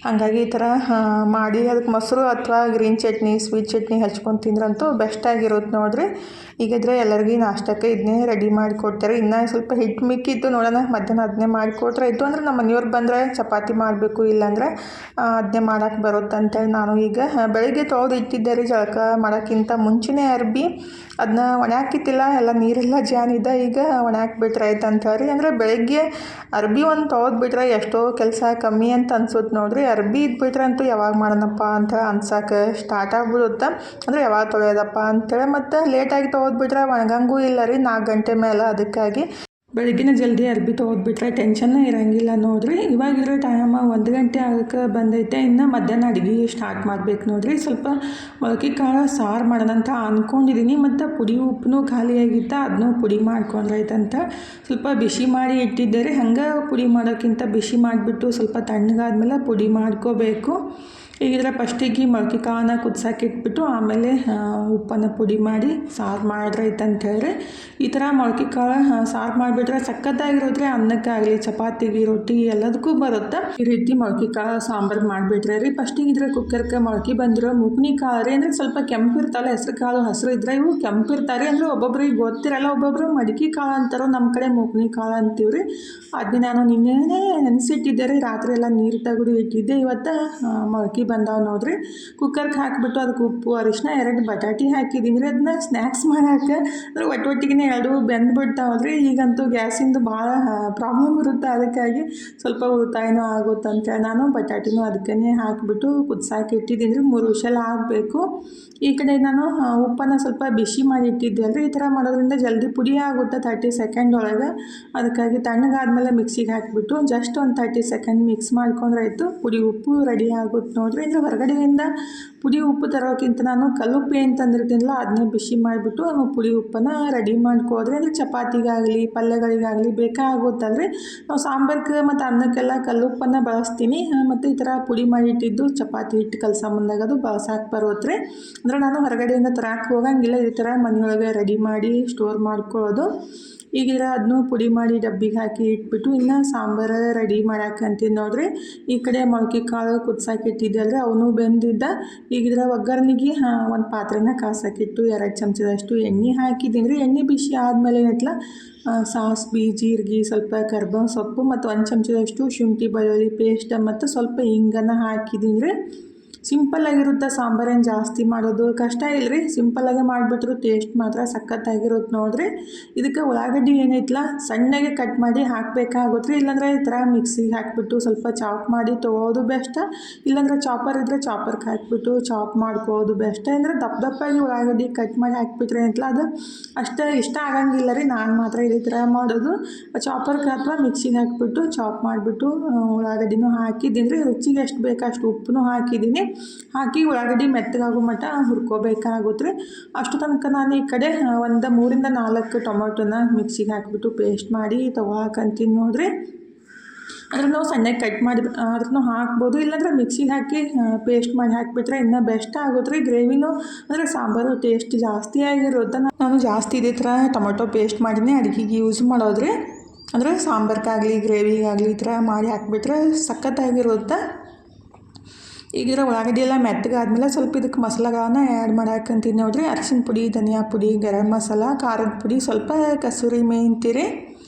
S1: ಹಂಗಾಗಿ ಈ ಥರ ಮಾಡಿ ಅದಕ್ಕೆ ಮೊಸರು ಅಥವಾ ಗ್ರೀನ್ ಚಟ್ನಿ, ಸ್ವೀಟ್ ಚಟ್ನಿ ಹಚ್ಕೊಂಡು ತಿಂದ್ರಂತೂ ಬೆಸ್ಟಾಗಿರುತ್ತೆ ನೋಡಿರಿ. ಈಗಿದ್ರೆ ಎಲ್ಲರಿಗೂ ನಾಷ್ಟಕ್ಕೆ ಇದನ್ನೇ ರೆಡಿ ಮಾಡಿಕೊಡ್ತಾರೆ. ಇನ್ನೂ ಸ್ವಲ್ಪ ಹಿಟ್ಟು ಮಿಕ್ಕಿತ್ತು ನೋಡೋಣ, ಮಧ್ಯಾಹ್ನ ಅದನ್ನೇ ಮಾಡಿಕೊಟ್ರೆ ಇತ್ತು. ಅಂದರೆ ನಮ್ಮ ಮನೆಯವ್ರು ಬಂದರೆ ಚಪಾತಿ ಮಾಡಬೇಕು, ಇಲ್ಲಾಂದರೆ ಅದನ್ನೇ ಮಾಡೋಕ್ಕೆ ಬರುತ್ತೆ ಅಂತೇಳಿ ನಾನು ಈಗ ಬೆಳಗ್ಗೆ ತೊಳೆದು ಇಟ್ಟಿದ್ದೆ ರೀ. ಜಳಕ ಮಾಡೋಕ್ಕಿಂತ ಮುಂಚೆನೇ ಅರ್ಬಿ ಅದನ್ನ ಒಣಾಕಿತ್ತಿಲ್ಲ, ಎಲ್ಲ ನೀರೆಲ್ಲ ಜಾನಿದೆ. ಈಗ ಒಣಾಕ್ಬಿಟ್ರೆ ಆಯ್ತು ಅಂತ ಹೇಳಿ. ಅಂದರೆ ಬೆಳಗ್ಗೆ ಅರ್ಬಿ ಒಂದು ತೊಳೆದ್ಬಿಟ್ರೆ ಎಷ್ಟೋ ಕೆಲಸ ಕಮ್ಮಿ ಅಂತ ಅನ್ಸುತ್ತೆ ನೋಡಿರಿ. ಅರ್ಬಿ ಇದ್ಬಿಟ್ರೆ ಅಂತೂ ಯಾವಾಗ ಮಾಡೋಣಪ್ಪ ಅಂತ ಅನ್ಸಕ್ಕೆ ಸ್ಟಾರ್ಟ್ ಆಗಿಬಿಡುತ್ತೆ. ಅಂದರೆ ಯಾವಾಗ ತೊಳೆಯೋದಪ್ಪ ಅಂತೇಳಿ. ಮತ್ತು ಲೇಟಾಗಿ ತೊಳೆದ್ಬಿಟ್ರೆ ಒಣಗಂಗೂ ಇಲ್ಲ ರೀ 4 ಗಂಟೆ ಮೇಲೆ. ಅದಕ್ಕಾಗಿ ಬೆಳಗ್ಗಿನ ಜಲ್ದಿ ಅರ್ಬಿ ತೊಗೊಬಿಟ್ರೆ ಟೆನ್ಷನ್ನೇ ಇರೋಂಗಿಲ್ಲ ನೋಡಿರಿ. ಇವಾಗಿರೋ ಟೈಮ್ 1 ಗಂಟೆ ಆಗೋಕ್ಕೆ ಬಂದೈತೆ. ಇನ್ನು ಮಧ್ಯಾಹ್ನ ಅಡುಗೆ ಸ್ಟಾರ್ಟ್ ಮಾಡ್ಬೇಕು ನೋಡಿರಿ. ಸ್ವಲ್ಪ ಮೊಳಕೆ ಕಾಳು ಸಾರು ಮಾಡೋಣ ಅಂತ ಅಂದ್ಕೊಂಡಿದ್ದೀನಿ. ಮತ್ತು ಪುಡಿ ಉಪ್ಪು ಖಾಲಿಯಾಗಿತ್ತು, ಅದನ್ನೂ ಪುಡಿ ಮಾಡ್ಕೊಂಡ್ರೈತಂತ ಸ್ವಲ್ಪ ಬಿಸಿ ಮಾಡಿ ಇಟ್ಟಿದ್ದೆ ರೀ. ಹಂಗೆ ಪುಡಿ ಮಾಡೋಕ್ಕಿಂತ ಬಿಸಿ ಮಾಡಿಬಿಟ್ಟು ಸ್ವಲ್ಪ ತಣ್ಣಗಾದ್ಮೇಲೆ ಪುಡಿ ಮಾಡ್ಕೋಬೇಕು. ಈಗಿದ್ರೆ ಫಸ್ಟಿಗೆ ಮೊಳಕೆ ಕಾಳನ್ನ ಕುದ್ಸಕ್ಕೆ ಇಟ್ಬಿಟ್ಟು ಆಮೇಲೆ ಉಪ್ಪನ್ನು ಪುಡಿ ಮಾಡಿ ಸಾರು ಮಾಡ್ರೈತೆ ಅಂತ ಹೇಳಿ. ಈ ಥರ ಮೊಳಕೆ ಕಾಳು ಸಾರು ಮಾಡಿಬಿಟ್ರೆ ಸಖತ್ತಾಗಿರೋದ್ರೆ ಅನ್ನಕ್ಕಾಗಲಿ ಚಪಾತಿಗೆ ರೊಟ್ಟಿ ಎಲ್ಲದಕ್ಕೂ ಬರುತ್ತೆ. ಈ ರೀತಿ ಮೊಳಕೆ ಕಾಳು ಸಾಂಬಾರು ಮಾಡಿಬಿಟ್ರೆ ರೀ. ಫಸ್ಟಿಗೆ ಇದ್ರೆ ಕುಕ್ಕರ್ಗೆ ಮೊಳಕೆ ಬಂದಿರೋ ಮುಗ್ನಿ ಕಾಳು ರೀ. ಅಂದರೆ ಸ್ವಲ್ಪ ಕೆಂಪಿರ್ತಲ್ಲ, ಹೆಸ್ರು ಕಾಳು ಹಸಿರು ಇದ್ರೆ ಇವು ಕೆಂಪಿರ್ತಾರೆ. ಅಂದರೆ ಒಬ್ಬೊಬ್ರಿಗೆ ಗೊತ್ತಿರಲ್ಲ, ಒಬ್ಬೊಬ್ರು ಮಡಿಕೆ ಕಾಳು ಅಂತಾರೋ, ನಮ್ಮ ಕಡೆ ಮುಗ್ನಿ ಕಾಳು ಅಂತೀವಿ ರೀ. ಅದನ್ನ ನಾನು ನಿನ್ನೆನೇ ನೆನೆಸಿಟ್ಟಿದ್ದೆ ರೀ. ರಾತ್ರಿ ಎಲ್ಲ ನೀರು ತೆಗೆದು ಇಟ್ಟಿದ್ದೆ. ಇವತ್ತು ಮೊಳಕೆ ಬಂದಾವ ನೋಡ್ರಿ. ಕುಕ್ಕರ್ಗೆ ಹಾಕಿಬಿಟ್ಟು ಅದಕ್ಕೆ ಉಪ್ಪು ಅರಿಶಿನ 2 ಬಟಾಟಿ ಹಾಕಿದ್ದೀನಿ ರೀ. ಅದನ್ನ ಸ್ನ್ಯಾಕ್ಸ್ ಮಾಡೋಕೆ ಅಂದರೆ ಒಟ್ಟಿಗೆ 2 ಬೆಂದ್ಬಿಡ್ತಾವಲ್ರಿ. ಈಗಂತೂ ಗ್ಯಾಸಿಂದು ಭಾಳ ಪ್ರಾಬ್ಲಮ್ ಇರುತ್ತೆ, ಅದಕ್ಕಾಗಿ ಸ್ವಲ್ಪ ಉಳಿತಾಯನೂ ಆಗುತ್ತೆ ಅಂತೇಳಿ ನಾನು ಬಟಾಟಿನೂ ಅದಕ್ಕೇ ಹಾಕಿಬಿಟ್ಟು ಕುದ್ಸಾಕೆ ಇಟ್ಟಿದ್ದೀನಿ ರೀ. 3 ವಿಷಲ್ ಆಗಬೇಕು. ಈ ಕಡೆ ನಾನು ಉಪ್ಪನ್ನು ಸ್ವಲ್ಪ ಬಿಸಿ ಮಾಡಿ ಇಟ್ಟಿದ್ದೆ ಅಲ್ರಿ. ಈ ಥರ ಮಾಡೋದ್ರಿಂದ ಜಲ್ದಿ ಪುಡಿ ಆಗುತ್ತೆ 30 ಸೆಕೆಂಡ್ ಒಳಗೆ. ಅದಕ್ಕಾಗಿ ತಣ್ಣಗಾದ್ಮೇಲೆ ಮಿಕ್ಸಿಗೆ ಹಾಕಿಬಿಟ್ಟು ಜಸ್ಟ್ ಒಂದು 30 ಸೆಕೆಂಡ್ ಮಿಕ್ಸ್ ಮಾಡ್ಕೊಂಡ್ರೆ ಆಯಿತು, ಪುಡಿ ಉಪ್ಪು ರೆಡಿ ಆಗುತ್ತೆ ನೋಡಿರಿ. ಅಂದರೆ ಹೊರಗಡೆಯಿಂದ ಪುಡಿ ಉಪ್ಪು ತರೋಕ್ಕಿಂತ ನಾನು ಕಲ್ಲುಪ್ಪು ಏನು ತಂದಿರ್ತೀನಲ್ಲ ಅದನ್ನೇ ಬಿಸಿ ಮಾಡಿಬಿಟ್ಟು ಪುಡಿ ಉಪ್ಪನ್ನು ರೆಡಿ ಮಾಡ್ಕೋದ್ರೆ ಅಂದರೆ ಚಪಾತಿಗಾಗಲಿ ಪಲ್ಯಗಳಿಗಾಗಲಿ ಬೇಕಾಗುತ್ತಲ್ರಿ. ನಾವು ಸಾಂಬಾರ್ಗೆ ಮತ್ತು ಅನ್ನಕ್ಕೆಲ್ಲ ಕಲ್ಲುಪ್ಪನ್ನು ಬಳಸ್ತೀನಿ. ಮತ್ತು ಈ ಥರ ಪುಡಿ ಮಾಡಿಟ್ಟಿದ್ದು ಚಪಾತಿ ಹಿಟ್ಟು ಕಲಸ ಮುಂದಾಗ ಅದು ಬಳಸಕ್ಕೆ ಬರುತ್ತೆ ರೀ. ಅಂದರೆ ನಾನು ಹೊರಗಡೆಯಿಂದ ತರಕ್ಕೆ ಹೋಗಂಗಿಲ್ಲ, ಈ ಥರ ಮನೆಯೊಳಗೆ ರೆಡಿ ಮಾಡಿ ಸ್ಟೋರ್ ಮಾಡ್ಕೊಳ್ಳೋದು. ಈಗಿದ್ರೆ ಅದನ್ನೂ ಪುಡಿ ಮಾಡಿ ಡಬ್ಬಿಗೆ ಹಾಕಿ ಇಟ್ಬಿಟ್ಟು ಇನ್ನು ಸಾಂಬಾರು ರೆಡಿ ಮಾಡಾಕಂತೀನಿ ನೋಡಿರಿ. ಈ ಕಡೆ ಮೊಳಕೆ ಕಾಳು ಕುದ್ಸಾಕೆ ಇಟ್ಟಿದ್ದಲ್ರಿ, ಅವನು ಬೆಂದಿದ್ದ. ಈಗಿದ್ರೆ ಒಗ್ಗರಣೆಗೆ ಒಂದು ಪಾತ್ರೆನ ಕಾಸಕ್ಕಿಟ್ಟು 2 ಚಮಚದಷ್ಟು ಎಣ್ಣೆ ಹಾಕಿದ್ದೀನಿ ರೀ. ಎಣ್ಣೆ ಬಿಸಿ ಆದಮೇಲೆ ಏನೈತಲ್ಲ ಸಾಸ್ವೆ, ಜೀರಿಗೆ, ಸ್ವಲ್ಪ ಕರ್ಬೇವು ಸೊಪ್ಪು ಮತ್ತು 1 ಚಮಚದಷ್ಟು ಶುಂಠಿ ಬೆಳ್ಳುಳ್ಳಿ ಪೇಸ್ಟ್ ಮತ್ತು ಸ್ವಲ್ಪ ಹಿಂಗನ್ನು ಹಾಕಿದ್ದೀನಿ ರೀ. ಸಿಂಪಲ್ಲಾಗಿರುತ್ತೆ ಸಾಂಬಾರೇನು ಜಾಸ್ತಿ ಮಾಡೋದು ಕಷ್ಟ ಇಲ್ಲ ರೀ. ಸಿಂಪಲ್ಲಾಗೆ ಮಾಡಿಬಿಟ್ರು ಟೇಸ್ಟ್ ಮಾತ್ರ ಸಖತ್ತಾಗಿರುತ್ತೆ ನೋಡಿರಿ. ಇದಕ್ಕೆ ಉಳ್ಳಾಗಡ್ಡಿ ಏನೈತಲ್ಲ ಸಣ್ಣಗೆ ಕಟ್ ಮಾಡಿ ಹಾಕಬೇಕಾಗುತ್ತೆ ರೀ. ಇಲ್ಲಾಂದರೆ ಈ ಥರ ಮಿಕ್ಸಿಗೆ ಹಾಕಿಬಿಟ್ಟು ಸ್ವಲ್ಪ ಚಾಪ್ ಮಾಡಿ ತೊಗೊಳೋದು ಬೆಸ್ಟ್. ಇಲ್ಲಾಂದರೆ ಚಾಪರ್ ಇದ್ದರೆ ಚಾಪರ್ಗೆ ಹಾಕಿಬಿಟ್ಟು ಚಾಪ್ ಮಾಡ್ಕೊಳ್ಳೋದು ಬೆಸ್ಟ್. ಅಂದರೆ ದಪ್ಪಾಗಿ ಉಳ್ಳಾಗಡ್ಡಿ ಕಟ್ ಮಾಡಿ ಹಾಕಿಬಿಟ್ರೆ ಏನೈತಲ್ಲ ಅದು ಅಷ್ಟು ಇಷ್ಟ ಆಗಂಗಿಲ್ಲ ರೀ. ನಾನು ಮಾತ್ರ ಇದೇ ಥರ ಮಾಡೋದು. ಚಾಪರ್ಗೆ ಅಥವಾ ಮಿಕ್ಸಿಗೆ ಹಾಕಿಬಿಟ್ಟು ಚಾಪ್ ಮಾಡಿಬಿಟ್ಟು ಉಳ್ಳಾಗಡ್ಡಿನೂ ಹಾಕಿದ್ದೀನಿ ರೀ. ರುಚಿಗೆ ಎಷ್ಟು ಬೇಕೋ ಅಷ್ಟು ಉಪ್ಪು ಹಾಕಿದ್ದೀನಿ. ಹಾಕಿ ಉಳ್ಳಾಗಡ್ಡಿ ಮೆತ್ತಗಾಗೋ ಮಟ್ಟ ಹುರ್ಕೋಬೇಕಾಗುತ್ತೆ ರೀ. ಅಷ್ಟು ತನಕ ನಾನು ಈ ಕಡೆ ಒಂದು 3 ಇಂದ 4 ಟೊಮೊಟೊನ ಮಿಕ್ಸಿಗೆ ಹಾಕಿಬಿಟ್ಟು ಪೇಸ್ಟ್ ಮಾಡಿ ತೊಗೊಳಕಂತೀನಿ ನೋಡಿರಿ. ಅಂದರೆ ನಾವು ಸಣ್ಣಗೆ ಕಟ್ ಮಾಡಿ ಅದನ್ನು ಹಾಕ್ಬೋದು, ಇಲ್ಲಾಂದರೆ ಮಿಕ್ಸಿಗೆ ಹಾಕಿ ಪೇಸ್ಟ್ ಮಾಡಿ ಹಾಕಿಬಿಟ್ರೆ ಇನ್ನೂ ಬೆಸ್ಟ್ ಆಗುತ್ತೆ ರೀ. ಗ್ರೇವಿನೂ ಅಂದರೆ ಸಾಂಬಾರು ಟೇಸ್ಟ್ ಜಾಸ್ತಿ ಆಗಿರುತ್ತೆ. ನಾನು ಜಾಸ್ತಿ ಇದೇ ಥರ ಟೊಮೊಟೊ ಪೇಸ್ಟ್ ಮಾಡಿನೇ ಅಡುಗೆಗೆ ಯೂಸ್ ಮಾಡೋದ್ರಿ. ಅಂದರೆ ಸಾಂಬಾರ್ಗಾಗಲಿ ಗ್ರೇವಿಗಾಗಲಿ ಈ ಥರ ಮಾಡಿ ಹಾಕಿಬಿಟ್ರೆ ಸಖತ್ತಾಗಿರುತ್ತೆ. ಈಗಿರೋ ಉಳ್ಳಾಗಡ್ಡಿ ಎಲ್ಲ ಮೆತ್ತಗಾದ್ಮೇಲೆ ಸ್ವಲ್ಪ ಇದಕ್ಕೆ ಮಸಾಲೆಗಳನ್ನ ಆ್ಯಡ್ ಮಾಡಾಕಂತೀನಿ ನೋಡಿರಿ. ಅರಿಶಿನ ಪುಡಿ, ಧನಿಯಾ ಪುಡಿ, ಗರಂ ಮಸಾಲ, ಖಾರದ ಪುಡಿ, ಸ್ವಲ್ಪ ಕಸೂರಿ ಮೆಂತ್ಯ ರೀ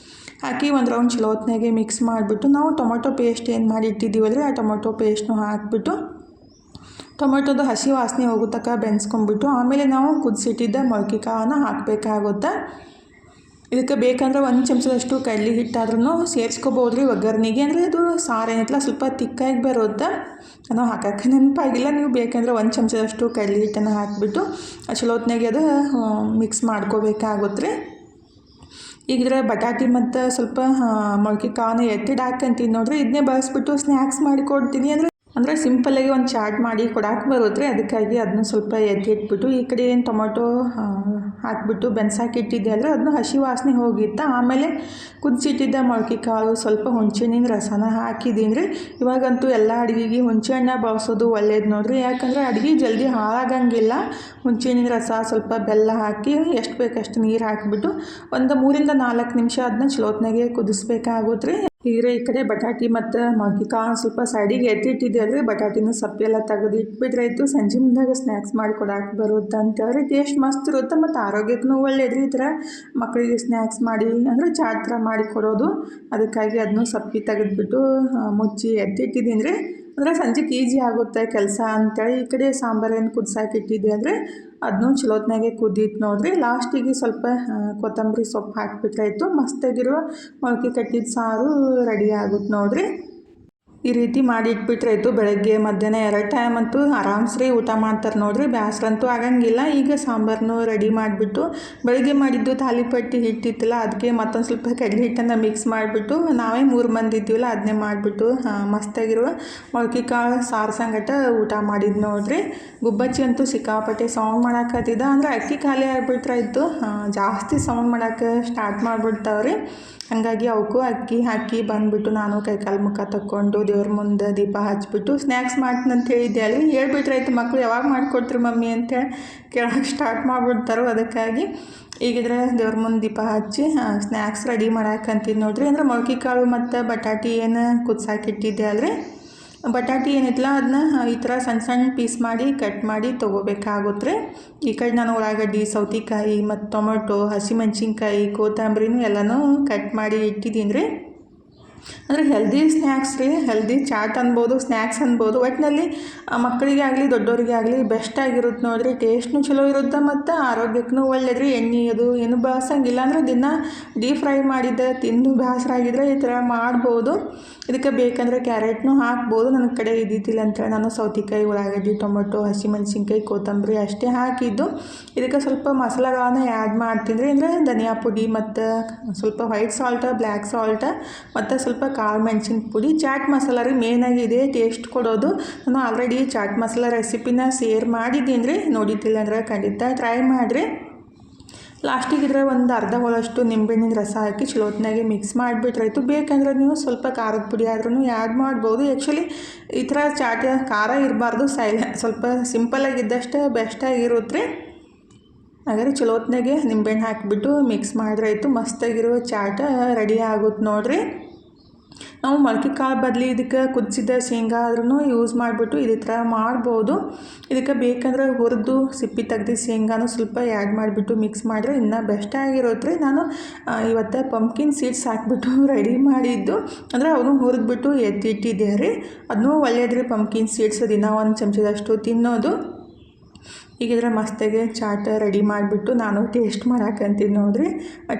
S1: ಹಾಕಿ ಒಂದು ರೌಂಡ್ ಚಲೋ ಹೊತ್ನಾಗೆ ಮಿಕ್ಸ್ ಮಾಡಿಬಿಟ್ಟು ನಾವು ಟೊಮೊಟೊ ಪೇಸ್ಟ್ ಏನು ಮಾಡಿ ಇಟ್ಟಿದ್ದೀವಲ್ರಿ ಆ ಟೊಮೊಟೊ ಪೇಸ್ಟ್ನು ಹಾಕಿಬಿಟ್ಟು ಟೊಮೊಟೊದು ಹಸಿ ವಾಸನೆ ಹೋಗೋ ತನಕ ಬೆನ್ಸ್ಕೊಂಡ್ಬಿಟ್ಟು ಆಮೇಲೆ ನಾವು ಕುದಿಸಿಟ್ಟಿದ್ದ ಮೊಳಕೆ ಕಾಳನ್ನ ಹಾಕಬೇಕಾಗುತ್ತೆ. ಇದಕ್ಕೆ ಬೇಕಂದ್ರೆ 1 ಚಮಚದಷ್ಟು ಕಡಲೆ ಹಿಟ್ಟಾದ್ರೂ ಸೇರಿಸ್ಕೋಬೋದು ರೀ ಒಗ್ಗರಣೆಗೆ. ಅಂದರೆ ಅದು ಸಾರು ಏನೈತಲ್ಲ ಸ್ವಲ್ಪ ತಿಕ್ಕಾಗಿ ಬರುತ್ತೆ. ನಾವು ಹಾಕೋಕ್ಕೆ ನೆನಪಾಗಿಲ್ಲ. ನೀವು ಬೇಕಂದ್ರೆ 1 ಚಮಚದಷ್ಟು ಕಡಲೆ ಹಿಟ್ಟನ್ನು ಹಾಕಿಬಿಟ್ಟು ಚಲೋ ಹೊತ್ನಾಗೆ ಅದು ಮಿಕ್ಸ್ ಮಾಡ್ಕೋಬೇಕಾಗುತ್ತೆ ರೀ. ಈಗಿದ್ರೆ ಬಟಾಟಿ ಮತ್ತು ಸ್ವಲ್ಪ ಮೊಳಕೆ ಕಾಳನ್ನ ಎತ್ತಿಟ್ಟು ಹಾಕಂತೀನಿ ನೋಡ್ರಿ. ಇದನ್ನೇ ಬಳಸ್ಬಿಟ್ಟು ಸ್ನ್ಯಾಕ್ಸ್ ಮಾಡಿ ಕೊಡ್ತೀನಿ. ಅಂದರೆ ಸಿಂಪಲ್ಲಾಗಿ ಒಂದು ಚಾಟ್ ಮಾಡಿ ಕೊಡಕ್ಕೆ ಬರುತ್ತೆ. ಅದಕ್ಕಾಗಿ ಅದನ್ನ ಸ್ವಲ್ಪ ಎತ್ತಿಟ್ಬಿಟ್ಟು ಈ ಕಡೆ ಏನು ಟೊಮೊಟೊ ಹಾಕಿಬಿಟ್ಟು ಬೆನ್ಸಾಕಿಟ್ಟಿದ್ದೆ ಅಂದರೆ ಅದನ್ನ ಹಸಿ ವಾಸನೆ ಹೋಗಿತ್ತು. ಆಮೇಲೆ ಕುದಿಸಿಟ್ಟಿದ್ದ ಮೊಳಕೆ ಕಾಳು ಸ್ವಲ್ಪ ಹುಣಸೆಹಣ್ಣಿನ ರಸನ ಹಾಕಿದ್ದೀನಿ ರೀ. ಇವಾಗಂತೂ ಎಲ್ಲ ಅಡುಗೆಗೆ ಹುಣಸೆಹಣ್ಣ ಬಳಸೋದು ಒಳ್ಳೇದು ನೋಡಿರಿ. ಯಾಕಂದರೆ ಅಡುಗೆ ಜಲ್ದಿ ಹಾಳಾಗಂಗಿಲ್ಲ. ಹುಣಸೆಹಣ್ಣಿನ ರಸ ಸ್ವಲ್ಪ ಬೆಲ್ಲ ಹಾಕಿ ಎಷ್ಟು ಬೇಕಷ್ಟು ನೀರು ಹಾಕಿಬಿಟ್ಟು ಒಂದು 3 ರಿಂದ 4 ನಿಮಿಷ ಅದನ್ನ ಚಲೋತ್ನಾಗೆ ಕುದಿಸ್ಬೇಕಾಗುತ್ತೆ ರೀ. ಈಗ ಈ ಕಡೆ ಬಟಾಟಿ ಮತ್ತು ಮೊಳಕೆ ಕಾಳು ಸ್ವಲ್ಪ ಸೈಡಿಗೆ ಎತ್ತಿಟ್ಟಿದ್ದೆ ಅಂದರೆ ಬಟಾಟಿನ ಸಪ್ಪೆಲ್ಲ ತೆಗೆದು ಇಟ್ಬಿಟ್ರಾಯ್ತು. ಸಂಜೆ ಮುಂದಾಗ ಸ್ನ್ಯಾಕ್ಸ್ ಮಾಡಿ ಕೊಡಕ್ಕೆ ಬರುತ್ತೆ ಅಂತೇಳಿ ಟೇಸ್ಟ್ ಮಸ್ತ್ ಇರುತ್ತೆ ಮತ್ತು ಆರೋಗ್ಯಕ್ಕೂ ಒಳ್ಳೇದು ಈ ಥರ ಮಕ್ಕಳಿಗೆ ಸ್ನ್ಯಾಕ್ಸ್ ಮಾಡಿ ಅಂದರೆ ಚಾಟ್ ಥರ ಮಾಡಿ ಕೊಡೋದು. ಅದಕ್ಕಾಗಿ ಅದನ್ನು ಸಪ್ಪೆ ತೆಗೆದುಬಿಟ್ಟು ಮುಚ್ಚಿ ಎತ್ತಿಟ್ಟಿದ್ದೀನಿ ರೀ. ಅಂದರೆ ಸಂಜೆಗೆ ಈಜಿ ಆಗುತ್ತೆ ಕೆಲಸ ಅಂತೇಳಿ. ಈ ಕಡೆ ಸಾಂಬಾರೇನು ಕುದಿಸಾಕಿಟ್ಟಿದ್ದೆ ಅಂದರೆ ಅದನ್ನೂ ಚಲೋತ್ನಾಗೆ ಕುದೀತು ನೋಡಿರಿ. ಲಾಸ್ಟಿಗೆ ಸ್ವಲ್ಪ ಕೊತ್ತಂಬರಿ ಸೊಪ್ಪು ಹಾಕಿಬಿಟ್ರಾಯ್ತು. ಮಸ್ತಾಗಿರೋ ಮೊಳಕೆ ಕಟ್ಟಿದ ಸಾರು ರೆಡಿ ಆಗುತ್ತೆ ನೋಡಿರಿ. ಈ ರೀತಿ ಮಾಡಿ ಇಟ್ಬಿಟ್ರಾಯ್ತು. ಬೆಳಗ್ಗೆ ಮಧ್ಯಾಹ್ನ 2 ಟೈಮ್ ಅಂತೂ ಆರಾಮ್ಸ್ರಿ ಊಟ ಮಾಡ್ತಾರೆ ನೋಡಿರಿ. ಬೇಸರಂತೂ ಆಗಂಗಿಲ್ಲ. ಈಗ ಸಾಂಬಾರನ್ನು ರೆಡಿ ಮಾಡಿಬಿಟ್ಟು ಬೆಳಗ್ಗೆ ಮಾಡಿದ್ದು ತಾಲಿಪಟ್ಟಿ ಹಿಟ್ಟಿತ್ತಲ್ಲ ಅದಕ್ಕೆ ಮತ್ತೊಂದು ಸ್ವಲ್ಪ ಕಡಲೆ ಹಿಟ್ಟನ್ನು ಮಿಕ್ಸ್ ಮಾಡಿಬಿಟ್ಟು ನಾವೇ 3 ಮಂದಿ ಇದ್ದೀವಲ್ಲ ಅದನ್ನೇ ಮಾಡಿಬಿಟ್ಟು ಮಸ್ತಾಗಿರುವ ಮೊಳಕೆ ಕಾಳು ಸಾರು ಸಂಗಟ ಊಟ ಮಾಡಿದ್ದು ನೋಡಿರಿ. ಗುಬ್ಬಚ್ಚಿ ಅಂತೂ ಸಿಕ್ಕಾಪಟ್ಟೆ ಸೌಂಡ್ ಮಾಡಾಕತ್ತಿದ್ದ. ಅಂದರೆ ಅಕ್ಕಿ ಖಾಲಿ ಆಗಿಬಿಟ್ರಾಯ್ತು. ಜಾಸ್ತಿ ಸೌಂಡ್ ಮಾಡೋಕ್ಕೆ ಸ್ಟಾರ್ಟ್ ಮಾಡಿಬಿಡ್ತಾವ್ರಿ. ಹಾಗಾಗಿ ಅವಕ್ಕೂ ಅಕ್ಕಿ ಹಾಕಿ ಬಂದುಬಿಟ್ಟು ನಾನು ಕೈಕಾಲು ಮುಖ ತಕ್ಕೊಂಡು ದೇವ್ರ ಮುಂದೆ ದೀಪ ಹಚ್ಬಿಟ್ಟು ಸ್ನ್ಯಾಕ್ಸ್ ಮಾಡ್ತೀನಿ ಅಂತ ಹೇಳಿದ್ದೆ ಅಲ್ಲಿ ಹೇಳ್ಬಿಟ್ರಾಯ್ತು. ಮಕ್ಕಳು ಯಾವಾಗ ಮಾಡಿಕೊಡ್ತೀರಿ ಮಮ್ಮಿ ಅಂತೇಳಿ ಕೇಳೋಕ್ಕೆ ಸ್ಟಾರ್ಟ್ ಮಾಡಿಬಿಡ್ತಾರೋ. ಅದಕ್ಕಾಗಿ ಈಗಿದ್ರೆ ದೇವ್ರ ಮುಂದೆ ದೀಪ ಹಚ್ಚಿ ಸ್ನ್ಯಾಕ್ಸ್ ರೆಡಿ ಮಾಡಾಕಂತೀನಿ ನೋಡಿರಿ. ಅಂದರೆ ಮೊಳಕೆ ಕಾಳು ಮತ್ತು ಬಟಾಟಿ ಏನು ಕುದಿಸಾಕಿಟ್ಟಿದ್ದೆ ಅಲ್ರಿ. ಬಟಾಟಿ ಏನಿತ್ತಲ್ಲ ಅದನ್ನ ಈ ಥರ ಸಣ್ಣ ಸಣ್ಣ ಪೀಸ್ ಮಾಡಿ ಕಟ್ ಮಾಡಿ ತೊಗೋಬೇಕಾಗುತ್ತೆ. ಈ ಕಡೆ ನಾನು ಉಳ್ಳಾಗಡ್ಡಿ, ಸೌತೆಕಾಯಿ ಮತ್ತು ಟೊಮೊಟೊ, ಹಸಿಮೆಣ್ಸಿನ್ಕಾಯಿ, ಕೊತ್ತಂಬರಿನೂ ಎಲ್ಲನೂ ಕಟ್ ಮಾಡಿ ಇಟ್ಟಿದ್ದೀನಿ ರೀ. ಅಂದರೆ ಹೆಲ್ದಿ ಸ್ನ್ಯಾಕ್ಸ್ ರೀ. ಹೆಲ್ದಿ ಚಾಟ್ ಅನ್ಬೋದು, ಸ್ನ್ಯಾಕ್ಸ್ ಅನ್ಬೋದು. ಒಟ್ಟಿನಲ್ಲಿ ಮಕ್ಕಳಿಗೆ ಆಗಲಿ ದೊಡ್ಡವರಿಗೆ ಆಗಲಿ ಬೆಸ್ಟಾಗಿರುತ್ತೆ ನೋಡಿರಿ. ಟೇಸ್ಟ್ನೂ ಚಲೋ ಇರುತ್ತೆ ಮತ್ತು ಆರೋಗ್ಯಕ್ಕೂ ಒಳ್ಳೇದು ರೀ. ಎಣ್ಣೆ ಅದು ಏನು ಬಳಸಂಗಿಲ್ಲ. ಅಂದರೆ ದಿನ ಡೀಪ್ ಫ್ರೈ ಮಾಡಿದ್ದೆ ತಿಂದು ಬೇಸರಾಗಿದ್ದರೆ ಈ ಥರ ಮಾಡ್ಬೋದು. ಇದಕ್ಕೆ ಬೇಕಂದರೆ ಕ್ಯಾರೆಟ್ನೂ ಹಾಕ್ಬೋದು. ನನ್ನ ಕಡೆ ಇದ್ದಿದ್ದಿಲ್ಲ ಅಂತೇಳಿ ನಾನು ಸೌತೆಕಾಯಿ, ಉಳ್ಳಾಗಡ್ಡಿ, ಟೊಮೊಟೊ, ಹಸಿಮೆಣ್ಸಿನ್ಕಾಯಿ, ಕೊತ್ತಂಬರಿ ಅಷ್ಟೇ ಹಾಕಿದ್ದು. ಇದಕ್ಕೆ ಸ್ವಲ್ಪ ಮಸಾಲೆಗಳನ್ನ ಆ್ಯಡ್ ಮಾಡ್ತೀನಿ ರೀ. ಅಂದರೆ ಧನಿಯಾ ಪುಡಿ ಮತ್ತು ಸ್ವಲ್ಪ ವೈಟ್ ಸಾಲ್ಟ, ಬ್ಲ್ಯಾಕ್ ಸಾಲ್ಟ ಮತ್ತು ಸ್ವಲ್ಪ ಕಾಳು ಮೆಣಸಿನ ಪುಡಿ, ಚಾಟ್ ಮಸಾಲ ರೀ ಮೇನಾಗಿದೆ ಟೇಸ್ಟ್ ಕೊಡೋದು. ನಾನು ಆಲ್ರೆಡಿ ಚಾಟ್ ಮಸಾಲ ರೆಸಿಪಿನ ಶೇರ್ ಮಾಡಿದ್ದೀನಿ ರೀ. ನೋಡಿದ್ದಿಲ್ಲ ಅಂದರೆ ಖಂಡಿತ ಟ್ರೈ ಮಾಡಿರಿ. ಲಾಸ್ಟಿಗೆ ಇದ್ರೆ ಒಂದು ಅರ್ಧ ಹೋಳಷ್ಟು ನಿಂಬೆಹಣ್ಣಿನ ರಸ ಹಾಕಿ ಚಲೋತ್ನಾಗೆ ಮಿಕ್ಸ್ ಮಾಡಿಬಿಟ್ರಾಯ್ತು. ಬೇಕಂದ್ರೆ ನೀವು ಸ್ವಲ್ಪ ಖಾರದ ಪುಡಿ ಆದ್ರೂ ಆ್ಯಡ್ ಮಾಡ್ಬೋದು. ಆ್ಯಕ್ಚುಲಿ ಈ ಥರ ಚಾಟ್ ಖಾರ ಇರಬಾರ್ದು, ಸ್ವಲ್ಪ ಸಿಂಪಲ್ಲಾಗಿದ್ದಷ್ಟು ಬೆಸ್ಟಾಗಿರುತ್ತೆ ರೀ. ಹಾಗಾದ್ರೆ ಚಲೋತ್ನಾಗೆ ನಿಂಬೆಹಣ್ಣು ಹಾಕಿಬಿಟ್ಟು ಮಿಕ್ಸ್ ಮಾಡಿರಾಯ್ತು. ಮಸ್ತಾಗಿರೋ ಚಾಟ್ ರೆಡಿ ಆಗುತ್ತೆ ನೋಡಿರಿ. ನಾವು ಮೊಳಕೆ ಕಾಳು ಬದಲಿ ಇದಕ್ಕೆ ಕುದಿಸಿದ ಶೇಂಗಾ ಆದ್ರೂ ಯೂಸ್ ಮಾಡಿಬಿಟ್ಟು ಇದೇ ಥರ ಮಾಡ್ಬೋದು. ಇದಕ್ಕೆ ಬೇಕಂದ್ರೆ ಹುರಿದು ಸಿಪ್ಪಿ ತೆಗ್ದು ಶೇಂಗಾನು ಸ್ವಲ್ಪ ಆ್ಯಡ್ ಮಾಡಿಬಿಟ್ಟು ಮಿಕ್ಸ್ ಮಾಡಿದ್ರೆ ಇನ್ನೂ ಬೆಸ್ಟಾಗಿರುತ್ತೆ ರೀ. ನಾನು ಇವತ್ತು ಪಂಪ್ಕಿನ್ ಸೀಡ್ಸ್ ಹಾಕಿಬಿಟ್ಟು ರೆಡಿ ಮಾಡಿದ್ದು. ಅಂದರೆ ಅವನು ಹುರಿದ್ಬಿಟ್ಟು ಎತ್ತಿಟ್ಟಿದ್ದೆ ರೀ. ಅದನ್ನೂ ಒಳ್ಳೇದು ರೀ ಪಂಪ್ಕಿನ್ ಸೀಡ್ಸ್. ದಿನ ಒಂದು ಚಮಚದಷ್ಟು ತಿನ್ನೋದು. ಈಗಿದ್ರೆ ಮಸ್ತಾಗೆ ಚಾಟ್ ರೆಡಿ ಮಾಡಿಬಿಟ್ಟು ನಾನು ಟೇಸ್ಟ್ ಮಾಡಾಕಂತೀನಿ ನೋಡಿರಿ.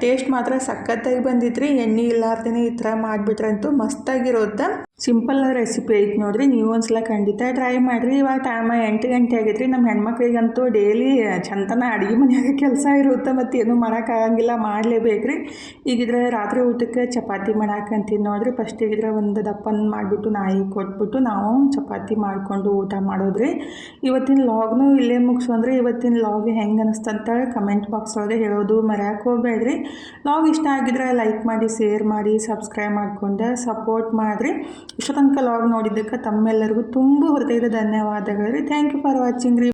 S1: ಟೇಸ್ಟ್ ಮಾತ್ರ ಸಖತ್ತಾಗಿ ಬಂದಿತ್ತು ರೀ. ಎಣ್ಣೆ ಇಲ್ಲಾರ್ದೇ ಈ ಥರ ಮಾಡಿಬಿಟ್ರಂತೂ ಮಸ್ತಾಗಿರುತ್ತೆ. ಸಿಂಪಲ್ ರೆಸಿಪಿ ಐತೆ ನೋಡಿರಿ. ನೀವು ಒಂದ್ಸಲ ಖಂಡಿತ ಟ್ರೈ ಮಾಡಿರಿ. ಇವಾಗ ಟೈಮ್ 8 ಗಂಟೆ ಆಗೈತೆ ರೀ. ನಮ್ಮ ಹೆಣ್ಮಕ್ಳಿಗಂತೂ ಡೈಲಿ ಚಂತನ ಅಡುಗೆ ಮನೆಯಾಗ ಕೆಲಸ ಇರುತ್ತೆ ಮತ್ತು ಏನೂ ಮಾಡೋಕ್ಕಾಗಂಗಿಲ್ಲ, ಮಾಡಲೇಬೇಕು ರೀ. ಈಗಿದ್ರೆ ರಾತ್ರಿ ಊಟಕ್ಕೆ ಚಪಾತಿ ಮಾಡಾಕಂತೀನಿ ನೋಡಿರಿ. ಫಸ್ಟಿಗಿದ್ರೆ ಒಂದು ದಪ್ಪನ ಮಾಡಿಬಿಟ್ಟು ನಾಯಿಗೆ ಕೊಟ್ಬಿಟ್ಟು ನಾವು ಚಪಾತಿ ಮಾಡಿಕೊಂಡು ಊಟ ಮಾಡೋದ್ರಿ. ಇವತ್ತಿನ ಲಾಗ್ನೂ ಇಲ್ಲೇ ಮುಗಿಸೋಂದ್ರೆ ಇವತ್ತಿನ ಲಾಗ್ ಹೆಂಗೆ ಅನಿಸ್ತಂತ ಕಮೆಂಟ್ ಬಾಕ್ಸ್ ಒಳಗೆ ಹೇಳೋದು ಮರೆಯೋಕೆ ಹೋಗಬೇಡ್ರಿ. ಲಾಗ್ ಇಷ್ಟ ಆಗಿದ್ರೆ ಲೈಕ್ ಮಾಡಿ, ಶೇರ್ ಮಾಡಿ, ಸಬ್ಸ್ಕ್ರೈಬ್ ಮಾಡ್ಕೊಂಡು ಸಪೋರ್ಟ್ ಮಾಡಿರಿ. ಇಷ್ಟ ತನಕ ಲಾಗ್ ನೋಡಿದ್ದಕ್ಕೆ ತಮ್ಮೆಲ್ಲರಿಗೂ ತುಂಬ ಹೃದಯದ ಧನ್ಯವಾದಗಳು ರೀ. ಥ್ಯಾಂಕ್ ಯು ಫಾರ್ ವಾಚಿಂಗ್ ರೀ.